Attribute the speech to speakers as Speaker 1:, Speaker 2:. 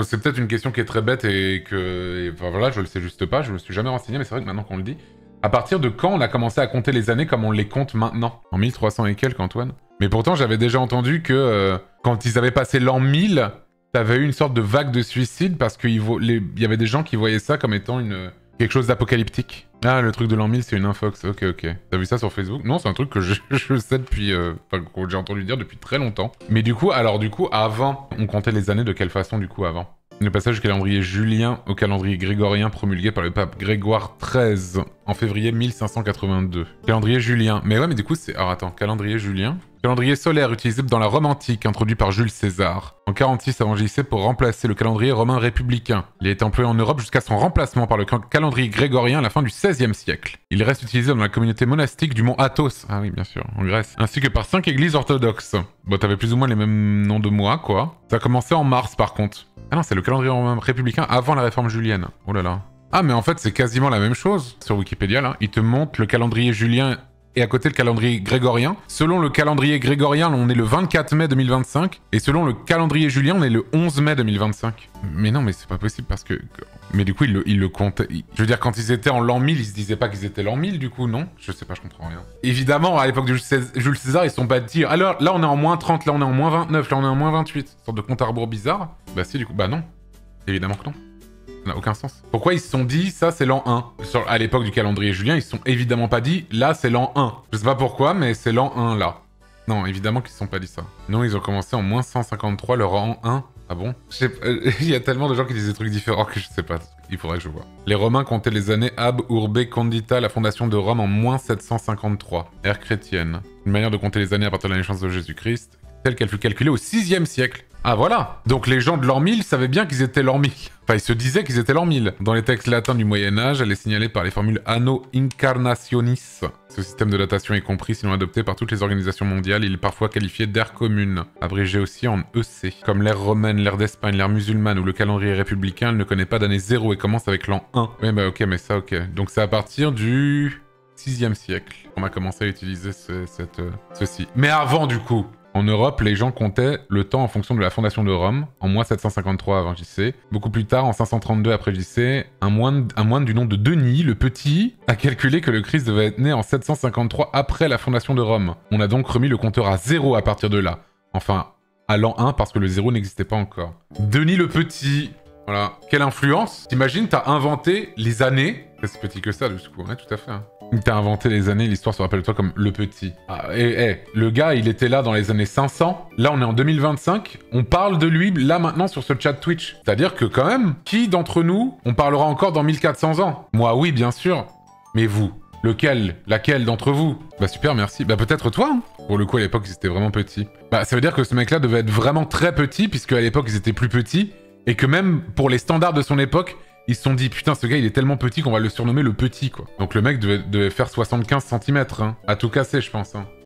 Speaker 1: C'est peut-être une question qui est très bête et que... enfin voilà, je le sais juste pas, je me suis jamais renseigné, mais c'est vrai que maintenant qu'on le dit... À partir de quand on a commencé à compter les années comme on les compte maintenant? En 1300 et quelques, Antoine. Mais pourtant, j'avais déjà entendu que quand ils avaient passé l'an 1000, t'avais eu une sorte de vague de suicide parce qu'il y avait des gens qui voyaient ça comme étant quelque chose d'apocalyptique. Ah, le truc de l'an 1000, c'est une infox. Ok, ok. T'as vu ça sur Facebook? Non, c'est un truc que je sais depuis... enfin, que j'ai entendu dire depuis très longtemps. Mais du coup, avant, on comptait les années de quelle façon, du coup, avant? Le passage du calendrier julien au calendrier grégorien promulgué par le pape Grégoire XIII en février 1582. Calendrier julien. Mais ouais, mais du coup, c'est... Alors attends, calendrier julien. Calendrier solaire utilisé dans la Rome antique, introduit par Jules César. En 46 avant JC pour remplacer le calendrier romain républicain. Il a été employé en Europe jusqu'à son remplacement par le calendrier grégorien à la fin du XVIe siècle. Il reste utilisé dans la communauté monastique du mont Athos, ah oui bien sûr, en Grèce, ainsi que par 5 églises orthodoxes. Bon, t'avais plus ou moins les mêmes noms de mois, quoi. Ça a commencé en mars, par contre. Ah non, c'est le calendrier romain républicain avant la réforme julienne. Oh là là. Ah, mais en fait, c'est quasiment la même chose sur Wikipédia, là. Il te montre le calendrier julien et à côté le calendrier grégorien. Selon le calendrier grégorien, on est le 24 mai 2025. Et selon le calendrier julien, on est le 11 mai 2025. Mais non, mais c'est pas possible parce que... Mais du coup, ils le comptaient... Je veux dire, quand ils étaient en l'an 1000, ils se disaient pas qu'ils étaient l'an 1000, du coup, non? Je sais pas, je comprends rien. Évidemment, à l'époque de Jules César, ils sont pas dit... Alors, là, on est en moins 30, là, on est en moins 29, là, on est en moins 28. Une sorte de compte à rebours bizarre. Bah si, du coup, bah non. Évidemment que non. Ça n'a aucun sens. Pourquoi ils se sont dit, ça c'est l'an 1? À l'époque du calendrier julien, ils se sont évidemment pas dit, là c'est l'an 1. Je sais pas pourquoi, mais c'est l'an 1 là. Non, évidemment qu'ils se sont pas dit ça. Non, ils ont commencé en moins 153 leur an 1. Ah bon? Il y a tellement de gens qui disent des trucs différents que je sais pas. Il faudrait que je vois. Les Romains comptaient les années Ab Urbe Condita, la fondation de Rome en moins 753. Ère chrétienne. Une manière de compter les années à partir de la naissance de Jésus-Christ, telle qu'elle fut calculée au 6e siècle. Ah voilà. Donc les gens de l'an 1000 savaient bien qu'ils étaient l'an 1000. Enfin, ils se disaient qu'ils étaient l'an 1000. Dans les textes latins du Moyen-Âge, elle est signalée par les formules Anno Incarnationis. Ce système de datation est compris, sinon adopté par toutes les organisations mondiales. Il est parfois qualifié d'ère commune, abrégé aussi en EC. Comme l'ère romaine, l'ère d'Espagne, l'ère musulmane ou le calendrier républicain, elle ne connaît pas d'année 0 et commence avec l'an 1. Ouais, bah ok, mais ça, ok. Donc c'est à partir du 6e siècle qu'on a commencé à utiliser ceci. Mais avant, du coup, en Europe, les gens comptaient le temps en fonction de la fondation de Rome, en moins 753 avant JC. Beaucoup plus tard, en 532 après JC, un moine du nom de Denis, le Petit, a calculé que le Christ devait être né en 753 après la fondation de Rome. On a donc remis le compteur à 0 à partir de là. Enfin, à l'an 1 parce que le 0 n'existait pas encore. Denis le Petit. Voilà. Quelle influence? T'imagines, t'as inventé les années. C'est si petit que ça, du coup. Ouais, tout à fait. Hein. T'as inventé les années, l'histoire se rappelle de toi comme le petit. Ah, le gars, il était là dans les années 500. Là, on est en 2025. On parle de lui, là, maintenant, sur ce chat Twitch. C'est-à-dire que, quand même, qui d'entre nous, on parlera encore dans 1400 ans? Moi, oui, bien sûr. Mais vous? Laquelle d'entre vous? Bah super, merci. Bah peut-être toi, hein. Pour le coup, à l'époque, ils étaient vraiment petits. Bah ça veut dire que ce mec-là devait être vraiment très petit, puisque à l'époque, ils étaient plus petits. Et que même pour les standards de son époque, ils se sont dit, putain, ce gars, il est tellement petit qu'on va le surnommer le petit, quoi. Donc le mec devait faire 75 cm, hein, à tout casser, je pense, hein.